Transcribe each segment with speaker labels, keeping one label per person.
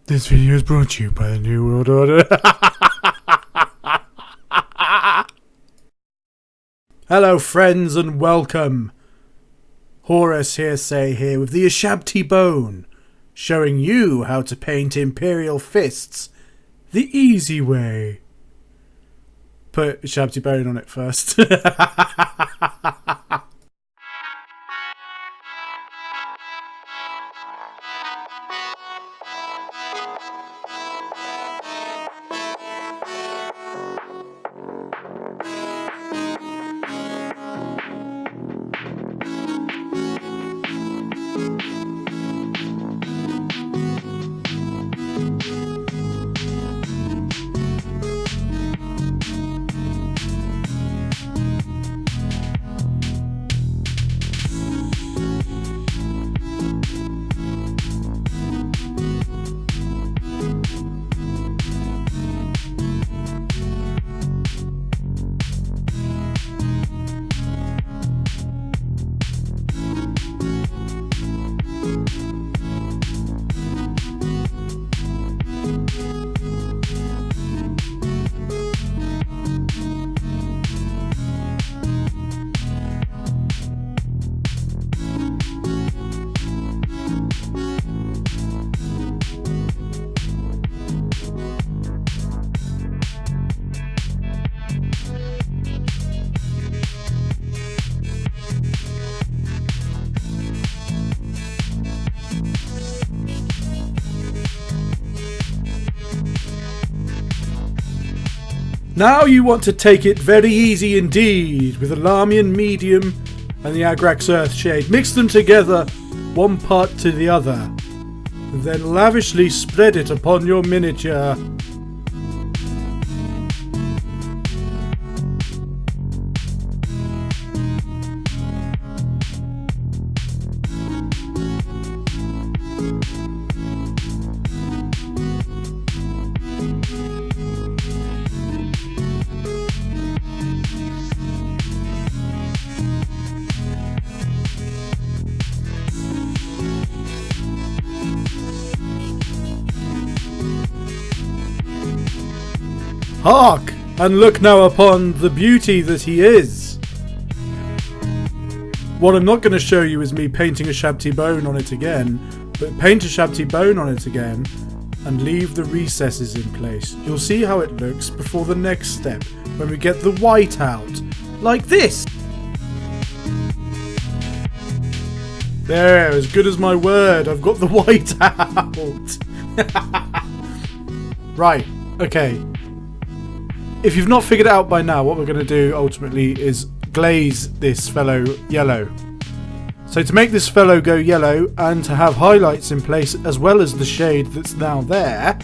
Speaker 1: This video is brought to you by the New World Order. Hello friends and welcome. Horus Hearsay here with the Ashabti Bone, showing you how to paint Imperial Fists the easy way. Put Ashabti Bone on it first. Now you want to take it very easy indeed with the Larmian Medium and the Agrax Earthshade. Mix them together, one part to the other, and then lavishly spread it upon your miniature. Hark! And look now upon the beauty that he is! What I'm not going to show you is me painting Ashabti Bone on it again, but paint Ashabti Bone on it again and leave the recesses in place. You'll see how it looks before the next step, when we get the white out, like this! There, as good as my word, I've got the white out! Right, okay. If you've not figured it out by now, what we're going to do ultimately is glaze this fellow yellow. So to make this fellow go yellow and to have highlights in place as well as the shade that's now there,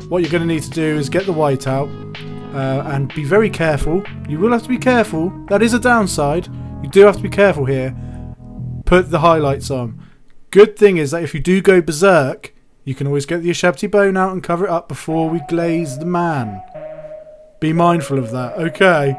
Speaker 1: what you're going to need to do is get the white out and be very careful. You will have to be careful. That is a downside. You do have to be careful here. Put the highlights on. Good thing is that if you do go berserk, you can always get the Ashabti Bone out and cover it up before we glaze the man. Be mindful of that, okay?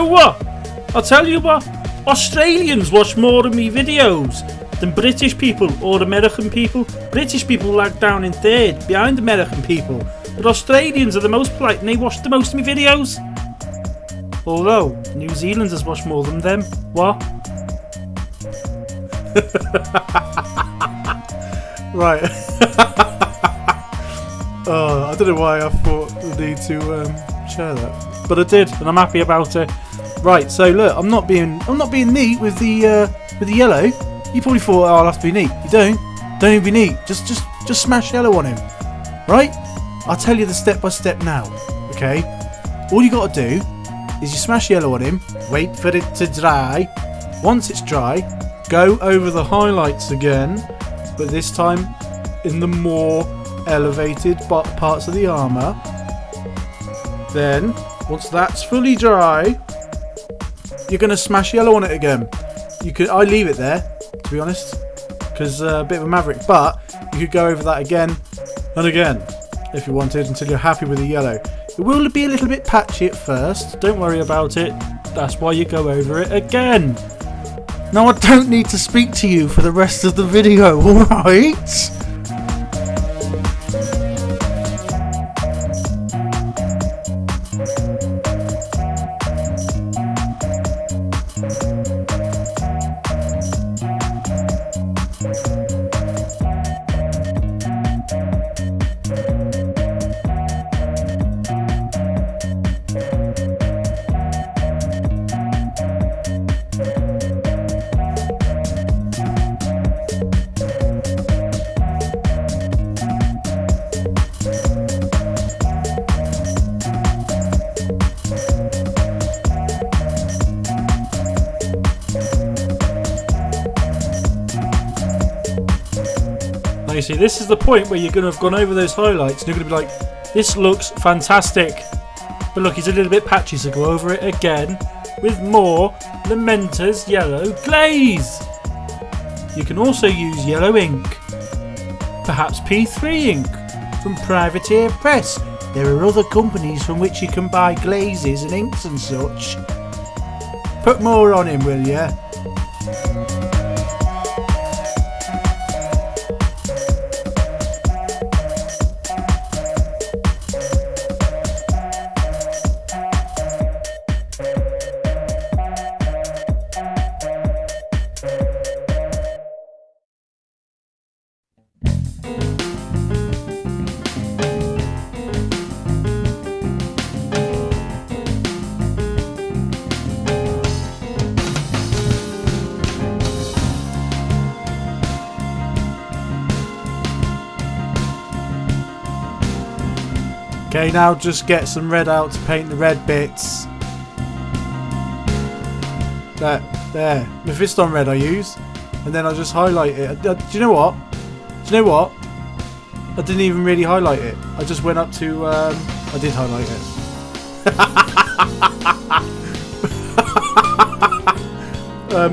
Speaker 2: what? I'll tell you what. Australians watch more of me videos than British people or American people. British people lag down in third behind American people. But Australians are the most polite and they watch the most of my videos. Although, New Zealanders watch more than them. What?
Speaker 1: Right. I don't know why I thought the need to share that, but I did, and I'm happy about it. Right, so look, I'm not being neat with the yellow. You probably thought, oh, I'll have to be neat. You don't even be neat. Just smash yellow on him, right? I'll tell you the step by step now. Okay, all you got to do is you smash yellow on him. Wait for it to dry. Once it's dry, go over the highlights again, but this time in the more elevated parts of the armour. Then, once that's fully dry, you're going to smash yellow on it again. I leave it there, to be honest, because a bit of a maverick, but you could go over that again and again if you wanted until you're happy with the yellow. It will be a little bit patchy at first, don't worry about it, that's why you go over it again. Now I don't need to speak to you for the rest of the video, alright?
Speaker 2: You see, this is the point where you're going to have gone over those highlights and you're going to be like, this looks fantastic. But look, it's a little bit patchy, so go over it again with more Lamenter's yellow glaze. You can also use yellow ink, perhaps P3 ink from Privateer Press. There are other companies from which you can buy glazes and inks and such. Put more on him, will ya?
Speaker 1: Okay, now just get some red out to paint the red bits. There. Mephiston red I use, and then I'll just highlight it. Do you know what? I didn't even really highlight it. I just went up to, I did highlight it.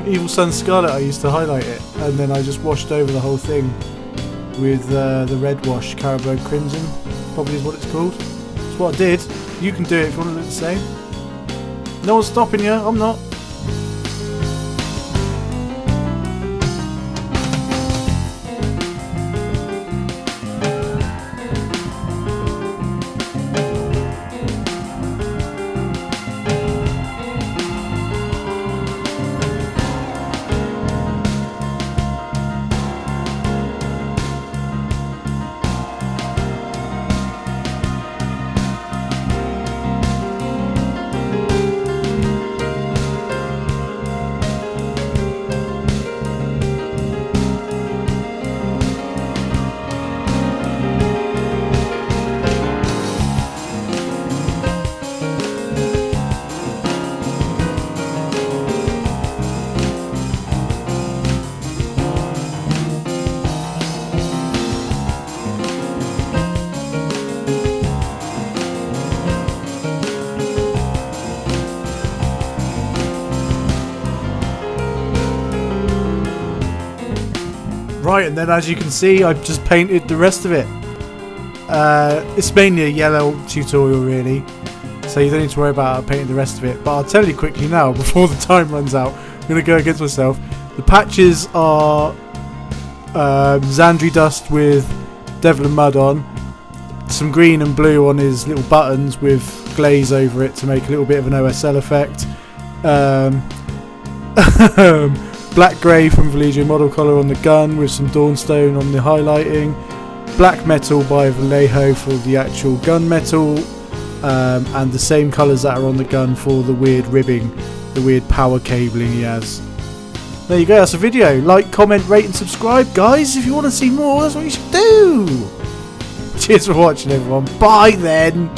Speaker 1: Evil Sun Scarlet, I used to highlight it, and then I just washed over the whole thing with the red wash, Carabao Crimson, probably is what it's called. That's what I did. You can do it if you want to do the same. No one's stopping you, I'm not. Right, and then as you can see, I've just painted the rest of it. It's mainly a yellow tutorial, really. So so you don't need to worry about painting the rest of it. But I'll tell you quickly now, before the time runs out, I'm going to go against myself. The patches are Xandri dust with Devil and Mud on, some green and blue on his little buttons with glaze over it to make a little bit of an OSL effect. Black grey from Vallejo model colour on the gun with some Dawnstone on the highlighting. Black metal by Vallejo for the actual gun metal, and the same colours that are on the gun for the weird ribbing, the weird power cabling he has. There you go, that's a video. Like, comment, rate and subscribe, guys. If you want to see more, that's what you should do. Cheers for watching, everyone. Bye then.